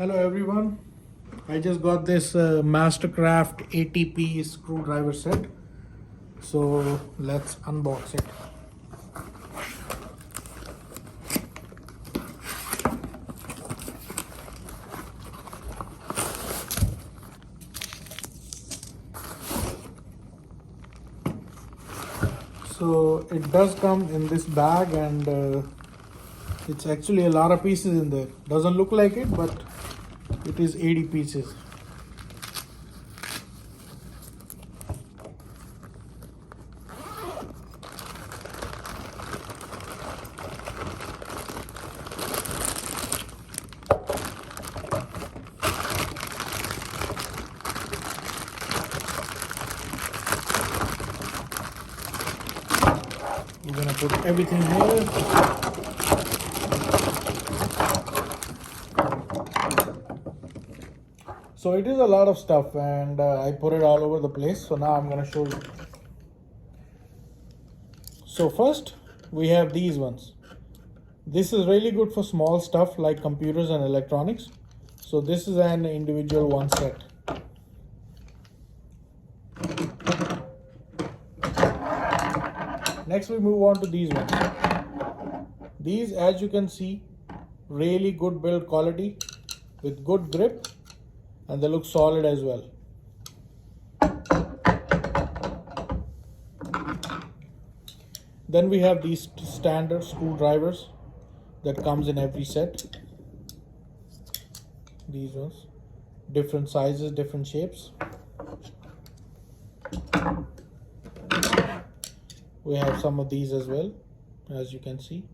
Hello everyone, I just got this Mastercraft ATP screwdriver set, so let's unbox it. So it does come in this bag, and it's actually a lot of pieces in there. Doesn't look like it, but it is 80 pieces. We're gonna put everything here. So it is a lot of stuff, and I put it all over the place. So now I'm gonna show you. So first we have these ones. This is really good for small stuff like computers and electronics. So this is an individual one set. Next we move on to these ones. These, as you can see, really good build quality with good grip, and they look solid as well. Then we have these standard screwdrivers that comes in every set. These ones, different sizes, different shapes. We have some of these as well, as you can see.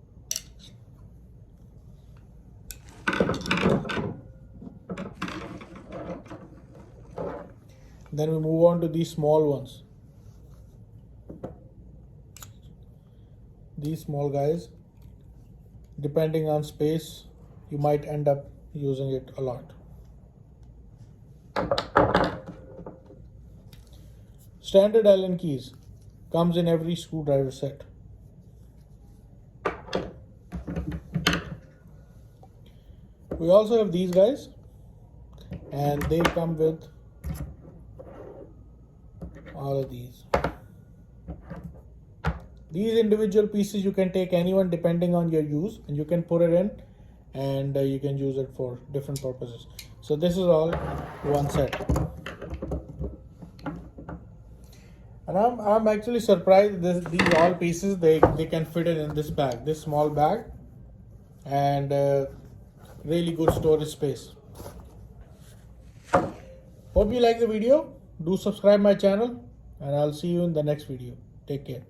Then we move on to these small ones. These small guys, depending on space, you might end up using it a lot. Standard Allen keys comes in every screwdriver set. We also have these guys, and they come with all of these. These individual pieces, you can take anyone depending on your use, and you can put it in, and you can use it for different purposes. So this is all one set. And I'm actually surprised these all pieces, they can fit it in this bag, this small bag, and really good storage space. Hope you like the video. Do subscribe my channel, and I'll see you in the next video. Take care.